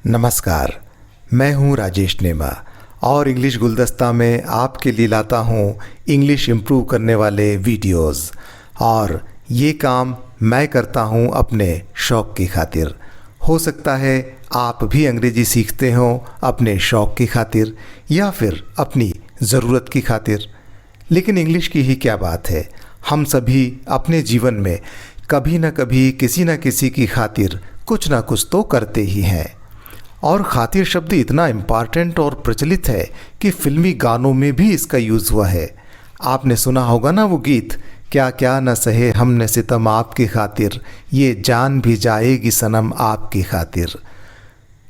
नमस्कार, मैं हूं राजेश नेमा और इंग्लिश गुलदस्ता में आपके लिए लाता हूं इंग्लिश इम्प्रूव करने वाले वीडियोस। और ये काम मैं करता हूं अपने शौक़ की खातिर। हो सकता है आप भी अंग्रेज़ी सीखते हो अपने शौक़ की खातिर या फिर अपनी ज़रूरत की खातिर। लेकिन इंग्लिश की ही क्या बात है, हम सभी अपने जीवन में कभी न कभी किसी न किसी की खातिर कुछ ना कुछ तो करते ही हैं। और खातिर शब्द इतना इम्पॉर्टेंट और प्रचलित है कि फिल्मी गानों में भी इसका यूज़ हुआ है। आपने सुना होगा ना वो गीत, क्या क्या न सहे हमने सितम आपकी खातिर, ये जान भी जाएगी सनम आपकी खातिर।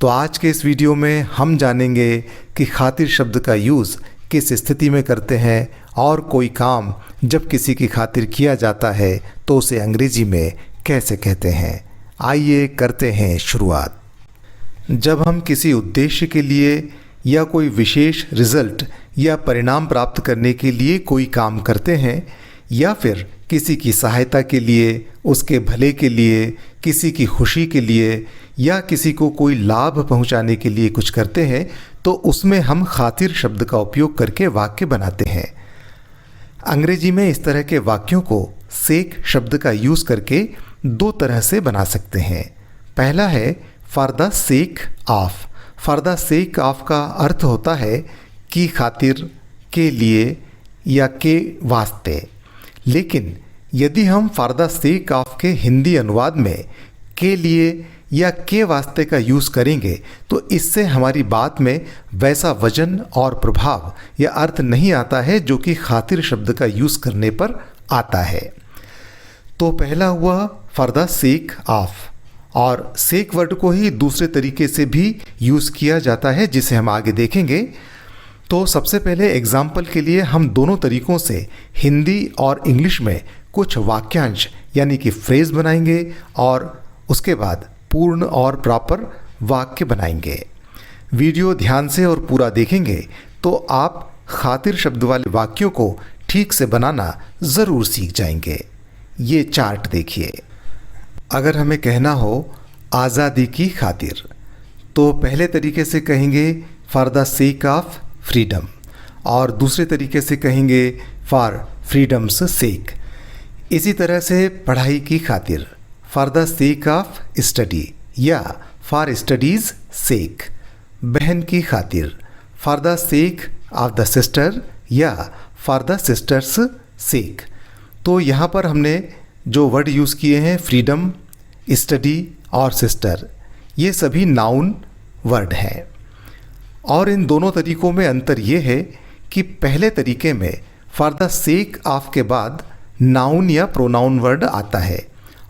तो आज के इस वीडियो में हम जानेंगे कि खातिर शब्द का यूज़ किस स्थिति में करते हैं और कोई काम जब किसी की खातिर किया जाता है तो उसे अंग्रेजी में कैसे कहते हैं। आइए करते हैं शुरुआत। जब हम किसी उद्देश्य के लिए या कोई विशेष रिजल्ट या परिणाम प्राप्त करने के लिए कोई काम करते हैं या फिर किसी की सहायता के लिए, उसके भले के लिए, किसी की खुशी के लिए या किसी को कोई लाभ पहुंचाने के लिए कुछ करते हैं तो उसमें हम खातिर शब्द का उपयोग करके वाक्य बनाते हैं। अंग्रेजी में इस तरह के वाक्यों को सेक शब्द का यूज़ करके दो तरह से बना सकते हैं। पहला है for the sake of. For the sake of का अर्थ होता है कि खातिर, के लिए या के वास्ते। लेकिन यदि हम फॉर द सेक ऑफ के हिंदी अनुवाद में के लिए या के वास्ते का यूज़ करेंगे तो इससे हमारी बात में वैसा वजन और प्रभाव या अर्थ नहीं आता है जो कि खातिर शब्द का यूज़ करने पर आता है। तो पहला हुआ फॉर द सेक ऑफ, और सेक वर्ड को ही दूसरे तरीके से भी यूज़ किया जाता है जिसे हम आगे देखेंगे। तो सबसे पहले एग्जाम्पल के लिए हम दोनों तरीक़ों से हिंदी और इंग्लिश में कुछ वाक्यांश यानी कि फ्रेज़ बनाएंगे और उसके बाद पूर्ण और प्रॉपर वाक्य बनाएंगे। वीडियो ध्यान से और पूरा देखेंगे तो आप खातिर शब्द वाले वाक्यों को ठीक से बनाना ज़रूर सीख जाएंगे। ये चार्ट देखिए। अगर हमें कहना हो आज़ादी की खातिर तो पहले तरीके से कहेंगे for the sake of freedom और दूसरे तरीके से कहेंगे फॉर फ्रीडम्स सेक। इसी तरह से पढ़ाई की खातिर for the sake of study या फॉर स्टडीज़ सेक। बहन की खातिर for the sake of the sister या फॉर द सिस्टर्स सेक। तो यहाँ पर हमने जो वर्ड यूज़ किए हैं फ्रीडम, स्टडी और सिस्टर, ये सभी नाउन वर्ड हैं। और इन दोनों तरीक़ों में अंतर ये है कि पहले तरीके में फॉर द सेक ऑफ के बाद नाउन या प्रोनाउन वर्ड आता है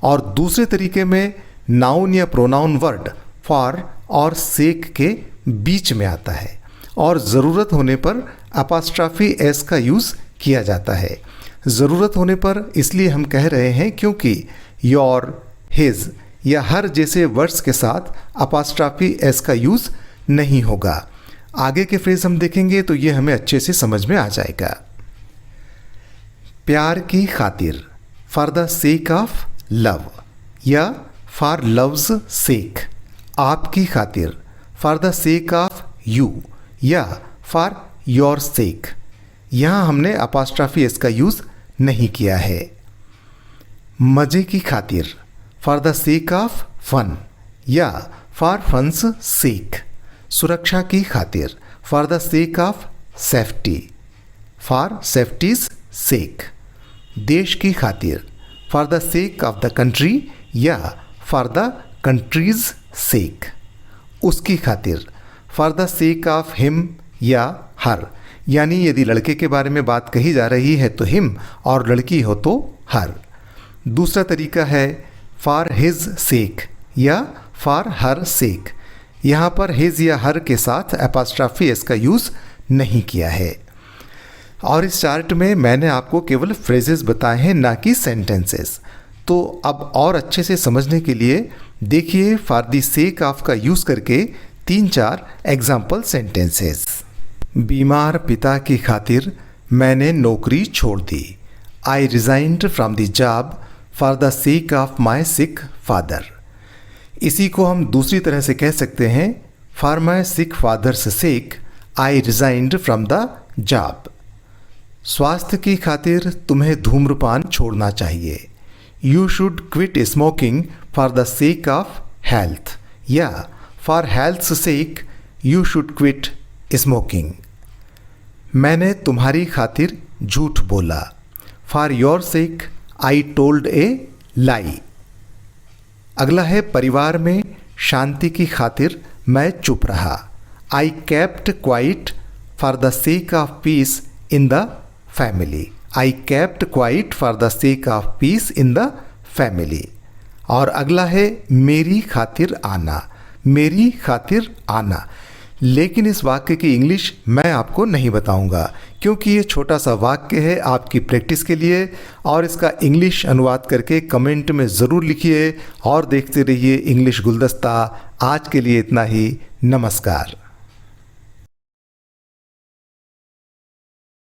और दूसरे तरीके में नाउन या प्रोनाउन वर्ड फॉर और सेक के बीच में आता है और ज़रूरत होने पर अपॉस्ट्रॉफी एस का यूज़ किया जाता है। ज़रूरत होने पर इसलिए हम कह रहे हैं क्योंकि योर, हिज या हर जैसे वर्ड्स के साथ अपॉस्ट्रॉफी एस का यूज़ नहीं होगा। आगे के फ्रेज हम देखेंगे तो ये हमें अच्छे से समझ में आ जाएगा। प्यार की खातिर for the sake of love या फॉर लव्स सेक। आपकी खातिर for the sake of you या फॉर योर सेक। यहाँ हमने अपॉस्ट्रॉफी एस का यूज़ नहीं किया है। मज़े की खातिर for the sake of fun या फॉर फन्स सेक। सुरक्षा की खातिर for the sake of safety, for safety's sake. देश की खातिर for the sake of the country या फॉर द कंट्रीज सेक। उसकी खातिर for the sake of him या हर, यानी यदि लड़के के बारे में बात कही जा रही है तो हिम और लड़की हो तो हर। दूसरा तरीका है फॉर हिज सेक या फॉर हर सेक। यहाँ पर हिज या हर के साथ अपॉस्ट्रॉफी एस का यूज़ नहीं किया है। और इस चार्ट में मैंने आपको केवल फ्रेजेस बताए हैं, ना कि सेंटेंसेस। तो अब और अच्छे से समझने के लिए देखिए फॉर द सेक ऑफ का यूज़ करके 3-4 एग्जाम्पल सेंटेंसेस। बीमार पिता की खातिर मैंने नौकरी छोड़ दी। I resigned from the job for the sake of my sick father. इसी को हम दूसरी तरह से कह सकते हैं for my sick father's sake I resigned from the job. स्वास्थ्य की खातिर तुम्हें धूम्रपान छोड़ना चाहिए। You should quit smoking for the sake of health, या for health sake you should quit smoking. मैंने तुम्हारी खातिर झूठ बोला। For your sake I told ए लाई। अगला है परिवार में शांति की खातिर मैं चुप रहा। I kept quiet for the sake of peace in the family. I kept quiet for the sake of peace in the family. और अगला है मेरी खातिर आना, मेरी खातिर आना। लेकिन इस वाक्य की इंग्लिश मैं आपको नहीं बताऊंगा क्योंकि ये छोटा सा वाक्य है आपकी प्रैक्टिस के लिए, और इसका इंग्लिश अनुवाद करके कमेंट में ज़रूर लिखिए और देखते रहिए इंग्लिश गुलदस्ता। आज के लिए इतना ही। नमस्कार।